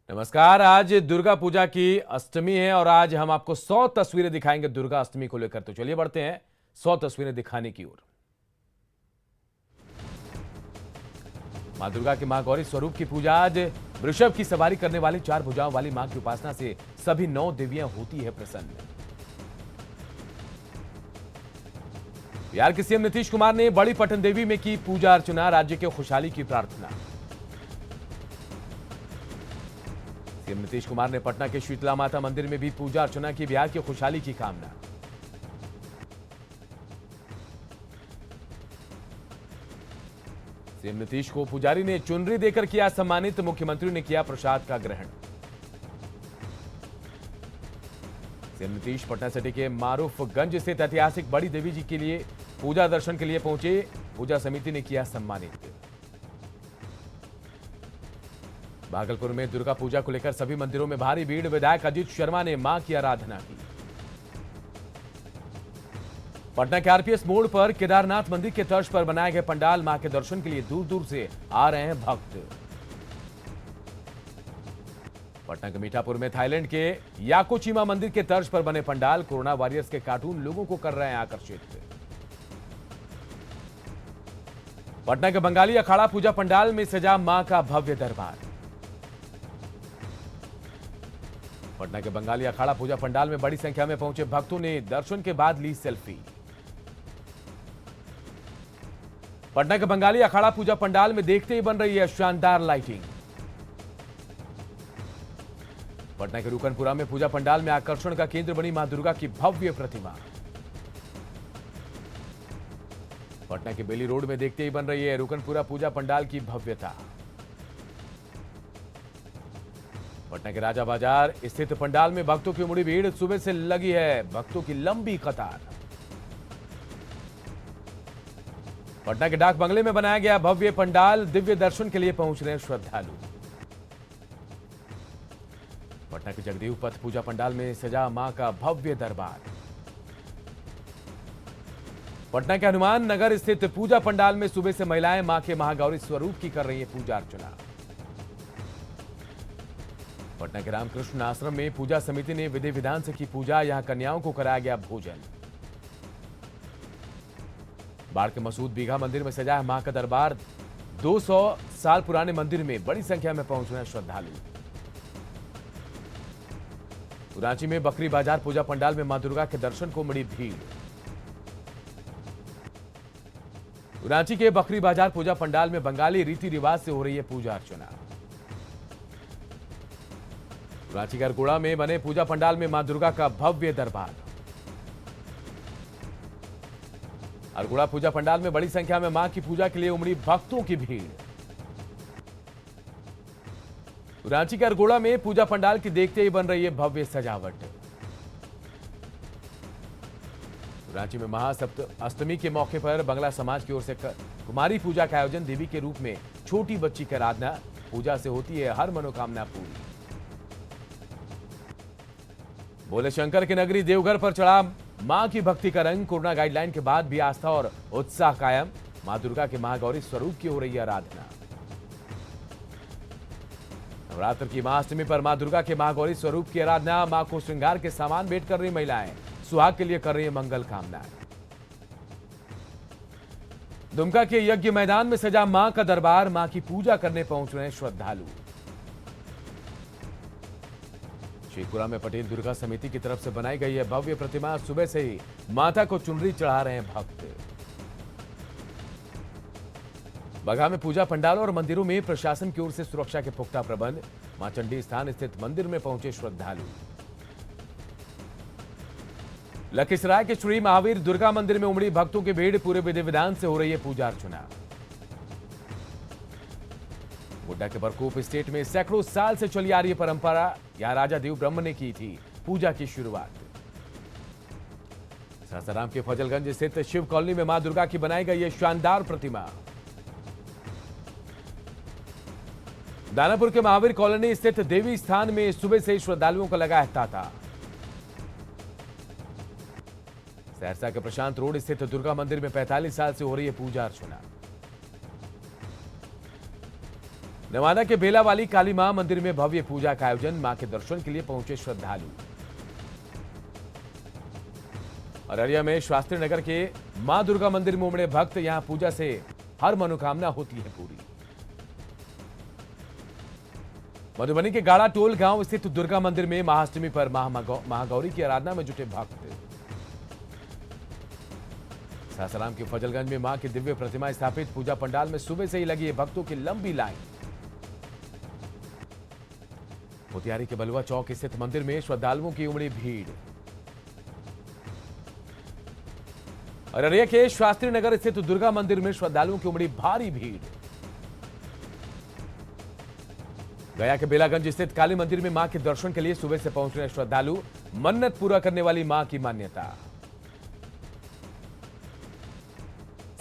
नमस्कार। आज दुर्गा पूजा की अष्टमी है और आज हम आपको 100 तस्वीरें दिखाएंगे दुर्गा अष्टमी को लेकर। तो चलिए बढ़ते हैं 100 तस्वीरें दिखाने की ओर। मां दुर्गा के महागौरी स्वरूप की पूजा। आज वृषभ की सवारी करने वाली 4 भुजाओं वाली मां की उपासना से सभी 9 देवियां होती है प्रसन्न। बिहार के सीएम नीतीश कुमार ने बड़ी पटन देवी में की पूजा अर्चना, राज्य के खुशहाली की प्रार्थना। सीएम नीतीश कुमार ने पटना के शीतला माता मंदिर में भी पूजा अर्चना की, बिहार की खुशहाली की कामना। सीएम नीतीश को पुजारी ने चुनरी देकर किया सम्मानित, मुख्यमंत्री ने किया प्रसाद का ग्रहण। सीएम नीतीश पटना सिटी के मारूफगंज स्थित ऐतिहासिक बड़ी देवी जी के लिए पूजा दर्शन के लिए पहुंचे, पूजा समिति ने किया सम्मानित। भागलपुर में दुर्गा पूजा को लेकर सभी मंदिरों में भारी भीड़, विधायक अजीत शर्मा ने मां की आराधना की। पटना के आरपीएस मोड़ पर केदारनाथ मंदिर के तर्ज पर बनाए गए पंडाल, मां के दर्शन के लिए दूर दूर से आ रहे हैं भक्त। पटना के मीठापुर में थाईलैंड के याकोचिमा मंदिर के तर्ज पर बने पंडाल, कोरोना वॉरियर्स के कार्टून लोगों को कर रहे हैं आकर्षित। पटना के बंगाली अखाड़ा पूजा पंडाल में सजा मां का भव्य दरबार। पटना के बंगाली अखाड़ा पूजा पंडाल में बड़ी संख्या में पहुंचे भक्तों ने दर्शन के बाद ली सेल्फी। पटना के बंगाली अखाड़ा पूजा पंडाल में देखते ही बन रही है शानदार लाइटिंग। पटना के रुकनपुरा में पूजा पंडाल में आकर्षण का केंद्र बनी मां दुर्गा की भव्य प्रतिमा। पटना के बेली रोड में देखते ही बन रही है रुकनपुरा पूजा पंडाल की भव्यता। पटना के राजा बाजार स्थित पंडाल में भक्तों की उमड़ी भीड़, सुबह से लगी है भक्तों की लंबी कतार। पटना के डाक बंगले में बनाया गया भव्य पंडाल, दिव्य दर्शन के लिए पहुंच रहे हैं श्रद्धालु। पटना के जगदीव पथ पूजा पंडाल में सजा मां का भव्य दरबार। पटना के हनुमान नगर स्थित पूजा पंडाल में सुबह से महिलाएं मां के महागौरी स्वरूप की कर रही है पूजा अर्चना। पटना के रामकृष्ण आश्रम में पूजा समिति ने विधि विधान से की पूजा, यहां कन्याओं को कराया गया भोजन। बाढ़ के मसूद बीघा मंदिर में सजा है मां का दरबार, 200 साल पुराने मंदिर में बड़ी संख्या में पहुंच रहे हैं श्रद्धालु। रांची में बकरी बाजार पूजा पंडाल में मां दुर्गा के दर्शन को उमड़ी भीड़। रांची के बकरी बाजार पूजा पंडाल में बंगाली रीति रिवाज से हो रही है पूजा अर्चना। रांची के अरगोड़ा में बने पूजा पंडाल में मां दुर्गा का भव्य दरबार। अरगोड़ा पूजा पंडाल में बड़ी संख्या में मां की पूजा के लिए उमड़ी भक्तों की भीड़। रांची के अरगोड़ा में पूजा पंडाल की देखते ही बन रही है भव्य सजावट। रांची में महासप्त अष्टमी के मौके पर बंगला समाज की ओर से कुमारी पूजा का आयोजन, देवी के रूप में छोटी बच्ची की आराधना, पूजा से होती है हर मनोकामना पूरी। भोले शंकर की नगरी देवघर पर चढ़ा मां की भक्ति का रंग, कोरोना गाइडलाइन के बाद भी आस्था और उत्साह कायम, मां दुर्गा के महागौरी स्वरूप की हो रही है आराधना। नवरात्र की महाअष्टमी पर मां दुर्गा के महागौरी स्वरूप की आराधना, मां को श्रृंगार के सामान भेंट कर रही महिलाएं, सुहाग के लिए कर रही है मंगल कामनाएं। दुमका के यज्ञ मैदान में सजा मां का दरबार, मां की पूजा करने पहुंच रहे हैं श्रद्धालु। शेखपुरा में पटेल दुर्गा समिति की तरफ से बनाई गई है भव्य प्रतिमा, सुबह से ही माता को चुनरी चढ़ा रहे हैं भक्त। बगहा में पूजा पंडालों और मंदिरों में प्रशासन की ओर से सुरक्षा के पुख्ता प्रबंध, मां चंडी स्थान स्थित मंदिर में पहुंचे श्रद्धालु। लखीसराय के श्री महावीर दुर्गा मंदिर में उमड़ी भक्तों की भीड़, पूरे विधि विधान से हो रही है पूजा अर्चना। गोड्डा के बरकोप स्टेट में सैकड़ों साल से चली आ रही परंपरा, यहां राजा देव ब्रह्म ने की थी पूजा की शुरुआत। सासाराम के फजलगंज स्थित शिव कॉलोनी में मां दुर्गा की बनाई गई है शानदार प्रतिमा। दानापुर के महावीर कॉलोनी स्थित देवी स्थान में सुबह से श्रद्धालुओं का लगा है तांता। सहरसा के प्रशांत रोड स्थित दुर्गा मंदिर में 45 साल से हो रही है पूजा अर्चना। नवादा के बेला वाली काली मां मंदिर में भव्य पूजा का आयोजन, मां के दर्शन के लिए पहुंचे श्रद्धालु। अररिया में शास्त्री नगर के मां दुर्गा मंदिर में उमड़े भक्त, यहां पूजा से हर मनोकामना होती है पूरी। मधुबनी के गाड़ा टोल गांव स्थित दुर्गा मंदिर में महाअष्टमी पर महागौरी की आराधना में जुटे भक्त। सासाराम के फजलगंज में मां की दिव्य प्रतिमा स्थापित पूजा पंडाल में सुबह से ही लगी है भक्तों की लंबी लाइन। मोतिहारी के बलुआ चौक स्थित मंदिर में श्रद्धालुओं की उमड़ी भीड़। अररिया के शास्त्री नगर स्थित दुर्गा मंदिर में श्रद्धालुओं की उमड़ी भारी भीड़। गया के बेलागंज स्थित काली मंदिर में मां के दर्शन के लिए सुबह से पहुंच रहे श्रद्धालु, मन्नत पूरा करने वाली मां की मान्यता।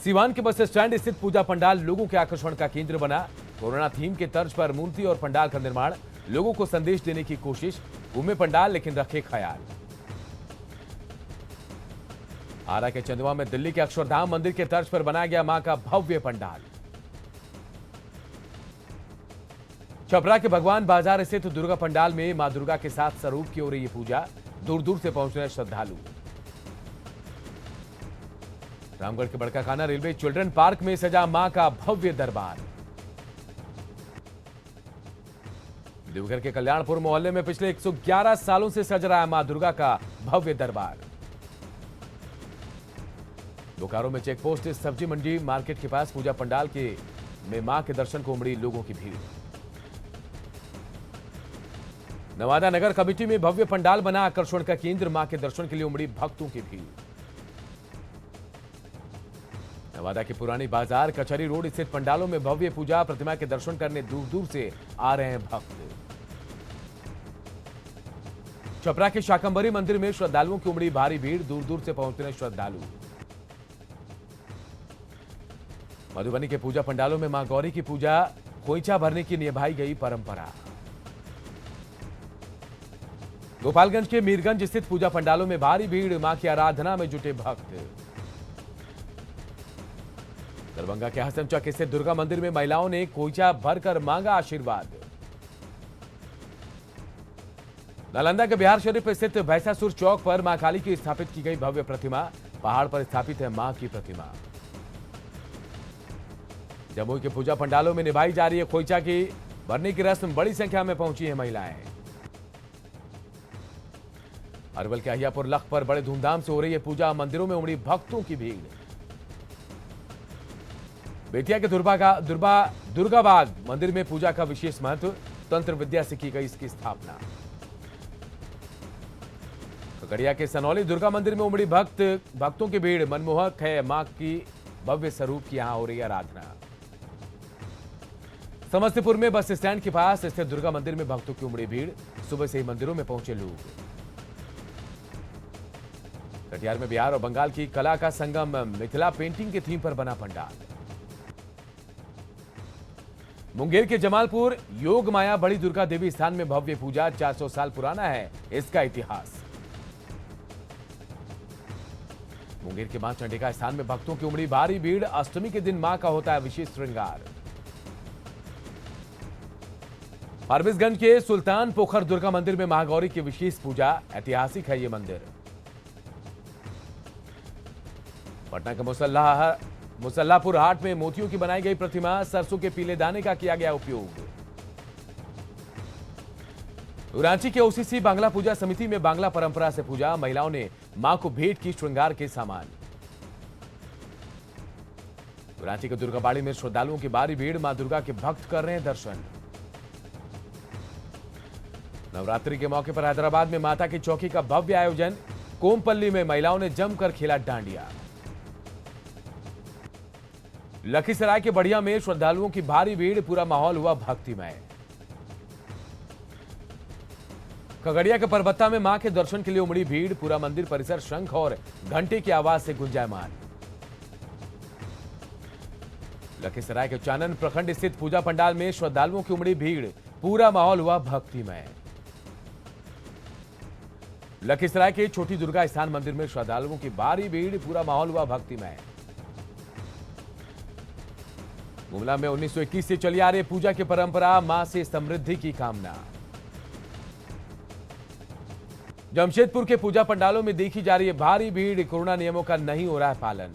सीवान के बस स्टैंड स्थित पूजा पंडाल लोगों के आकर्षण का केंद्र बना। कोरोना थीम के तर्ज पर मूर्ति और पंडाल का निर्माण, लोगों को संदेश देने की कोशिश। घूमे पंडाल लेकिन रखे ख्याल। आरा के चंदवा में दिल्ली के अक्षरधाम मंदिर के तर्ज पर बनाया गया मां का भव्य पंडाल। छपरा के भगवान बाजार स्थित दुर्गा पंडाल में मां दुर्गा के साथ स्वरूप की हो रही है पूजा, दूर दूर से पहुंच रहे श्रद्धालु। रामगढ़ के बड़काकाना रेलवे चिल्ड्रन पार्क में सजा मां का भव्य दरबार। देवघर के कल्याणपुर मोहल्ले में पिछले 111 सालों से सज रहा है मां दुर्गा का भव्य दरबार। बोकारो में चेकपोस्ट सब्जी मंडी मार्केट के पास पूजा पंडाल में मां के दर्शन को उमड़ी लोगों की भीड़। नवादा नगर कमेटी में भव्य पंडाल बना, आकर्षण का केंद्र, मां के दर्शन के लिए उमड़ी भक्तों की भीड़। नवादा के पुरानी बाजार कचहरी रोड स्थित पंडालों में भव्य पूजा, प्रतिमा के दर्शन करने दूर दूर से आ रहे हैं भक्त। छपरा के शाकंभरी मंदिर में श्रद्धालुओं की उमड़ी भारी भीड़, दूर दूर से पहुंच रहे श्रद्धालु। मधुबनी के पूजा पंडालों में मां गौरी की पूजा, खोइचा भरने की निभाई गई परंपरा। गोपालगंज के मीरगंज स्थित पूजा पंडालों में भारी भीड़, मां की आराधना में जुटे भक्त। दरभंगा के हसनचक स्थित दुर्गा मंदिर में महिलाओं ने खोइचा भरकर मांगा आशीर्वाद। नालंदा के बिहार शरीफ स्थित भैंसासुर चौक पर मां काली की स्थापित की गई भव्य प्रतिमा, पहाड़ पर स्थापित है मां की प्रतिमा। जमुई के पूजा पंडालों में निभाई जा रही है खोइचा की भरने की रस्म, बड़ी संख्या में पहुंची है महिलाएं। अरवल के अहियापुर लख पर बड़े धूमधाम से हो रही है पूजा, मंदिरों में उमड़ी भक्तों की भीड़। बेतिया के दुर्गाबाग मंदिर में पूजा का विशेष महत्व, तंत्र विद्या से की गई इसकी स्थापना। खगड़िया के सनौली दुर्गा मंदिर में उमड़ी भक्तों की भीड़, मनमोहक है मां की भव्य स्वरूप की यहां हो रही आराधना। समस्तीपुर में बस स्टैंड के पास स्थित दुर्गा मंदिर में भक्तों की उमड़ी भीड़, सुबह से ही मंदिरों में पहुंचे लोग। कटिहार में बिहार और बंगाल की कला का संगम, मिथिला पेंटिंग के थीम पर बना पंडाल। मुंगेर के जमालपुर योग माया बड़ी दुर्गा देवी स्थान में भव्य पूजा, 400 साल पुराना है इसका इतिहास। मुंगेर के मां चंडिका स्थान में भक्तों की उमड़ी भारी भीड़, अष्टमी के दिन मां का होता है विशेष श्रृंगार। फारबिसगंज के सुल्तान पोखर दुर्गा मंदिर में महागौरी की विशेष पूजा, ऐतिहासिक है ये मंदिर। पटना के मुसल्लापुर हाट में मोतियों की बनाई गई प्रतिमा, सरसों के पीले दाने का किया गया उपयोग। रांची के ओसीसी बांग्ला पूजा समिति में बांग्ला परंपरा से पूजा, महिलाओं ने मां को भेंट की श्रृंगार के सामान। रांची के दुर्गाबाड़ी में श्रद्धालुओं की भारी भीड़, मां दुर्गा के भक्त कर रहे हैं दर्शन। नवरात्रि के मौके पर हैदराबाद में माता की चौकी का भव्य आयोजन, कोमपल्ली में महिलाओं ने जमकर खेला डांडिया। लखीसराय के बढ़िया में श्रद्धालुओं की भारी भीड़, पूरा माहौल हुआ भक्तिमय। खगड़िया के परबत्ता में मां के दर्शन के लिए उमड़ी भीड़, पूरा मंदिर परिसर शंख और घंटे की आवाज से गुंजायमान। लखीसराय के चानन प्रखंड स्थित पूजा पंडाल में श्रद्धालुओं की उमड़ी भीड़, पूरा माहौल हुआ भक्तिमय। लखीसराय के छोटी दुर्गा स्थान मंदिर में श्रद्धालुओं की भारी भीड़, पूरा माहौल हुआ भक्तिमय। गुमला में 1921 से चली आ रही पूजा की परंपरा, मां से समृद्धि की कामना। जमशेदपुर के पूजा पंडालों में देखी जा रही है भारी भीड़, कोरोना नियमों का नहीं हो रहा है पालन।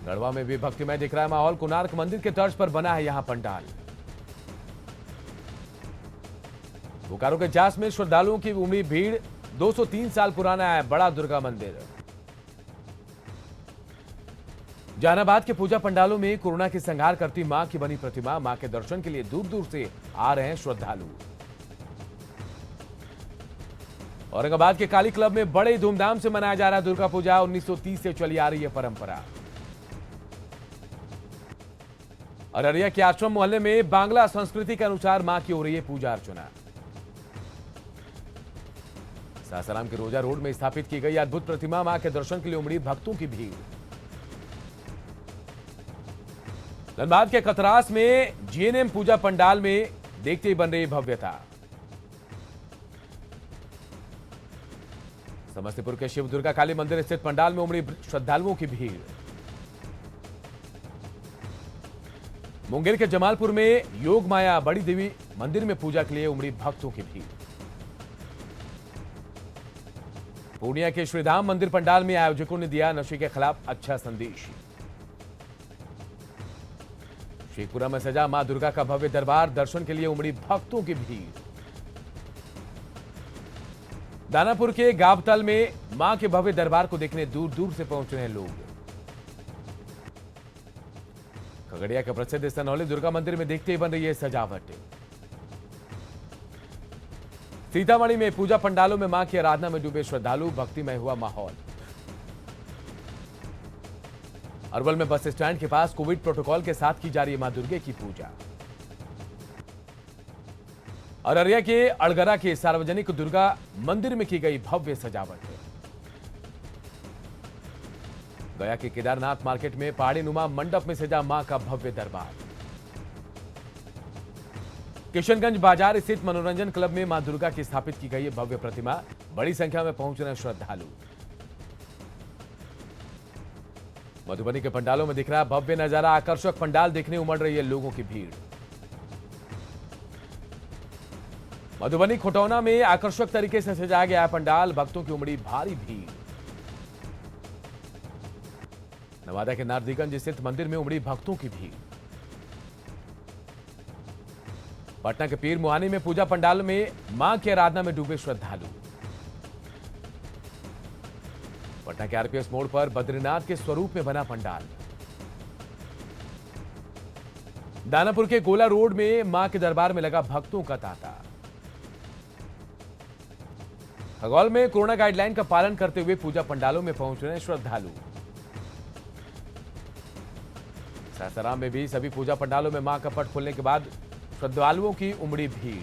गढ़वा में भी भक्तिमय दिख रहा है माहौल, कोणार्क मंदिर के तर्ज पर बना है यहां पंडाल। बोकारो के जास में श्रद्धालुओं की उमड़ी भीड़, 203 साल पुराना है बड़ा दुर्गा मंदिर। जहानाबाद के पूजा पंडालों में कोरोना की संहार करती मां की बनी प्रतिमा, मां के दर्शन के लिए दूर दूर से आ रहे हैं श्रद्धालु। औरंगाबाद के काली क्लब में बड़े धूमधाम से मनाया जा रहा है दुर्गा पूजा, 1930 से चली आ रही है परंपरा। अररिया के आश्रम मोहल्ले में बांग्ला संस्कृति के अनुसार मां की हो रही है पूजा अर्चना। सासाराम के रोजा रोड में स्थापित की गई अद्भुत प्रतिमा, मां के दर्शन के लिए उमड़ी भक्तों की भीड़। धनबाद के कतरास में जीएनएम पूजा पंडाल में देखते ही बन रही भव्यता। समस्तीपुर के शिव दुर्गा काली मंदिर स्थित पंडाल में उमड़ी श्रद्धालुओं की भीड़। मुंगेर के जमालपुर में योग माया बड़ी देवी मंदिर में पूजा के लिए उमड़ी भक्तों की भीड़। पूर्णिया के श्रीधाम मंदिर पंडाल में आयोजकों ने दिया नशे के खिलाफ अच्छा संदेश। शेखपुरा में सजा मां दुर्गा का भव्य दरबार, दर्शन के लिए उमड़ी भक्तों की भीड़। दानापुर के गावतल में मां के भव्य दरबार को देखने दूर दूर से पहुंच रहे हैं लोग। खगड़िया के प्रसिद्ध सनौली दुर्गा मंदिर में देखते ही बन रही है सजावट। सीतामढ़ी में पूजा पंडालों में मां की आराधना में डूबे श्रद्धालु, भक्तिमय हुआ माहौल। अरवल में बस स्टैंड के पास कोविड प्रोटोकॉल के साथ की जा रही है मां दुर्गे की पूजा। अररिया के अड़गरा के सार्वजनिक दुर्गा मंदिर में की गई भव्य सजावट। गया के केदारनाथ मार्केट में पहाड़ी नुमा मंडप में सजा मां का भव्य दरबार। किशनगंज बाजार स्थित मनोरंजन क्लब में मां दुर्गा की स्थापित की गई भव्य प्रतिमा, बड़ी संख्या में पहुंच रहे श्रद्धालु। मधुबनी के पंडालों में दिख रहा भव्य नजारा, आकर्षक पंडाल देखने उमड़ रही है लोगों की भीड़। मधुबनी खुटौना में आकर्षक तरीके से सजाया गया पंडाल, भक्तों की उमड़ी भारी भीड़। नवादा के नारदीगंज स्थित मंदिर में उमड़ी भक्तों की भीड़। पटना के पीर मुहानी में पूजा पंडाल में मां की आराधना में डूबे श्रद्धालु। पटना के आरपीएस मोड़ पर बद्रीनाथ के स्वरूप में बना पंडाल। दानापुर के गोला रोड में मां के दरबार में लगा भक्तों का तांता। खगौल में कोरोना गाइडलाइन का पालन करते हुए पूजा पंडालों में पहुंच रहे हैं श्रद्धालु। सासाराम में भी सभी पूजा पंडालों में मां का पट खुलने के बाद श्रद्धालुओं की उमड़ी भीड़।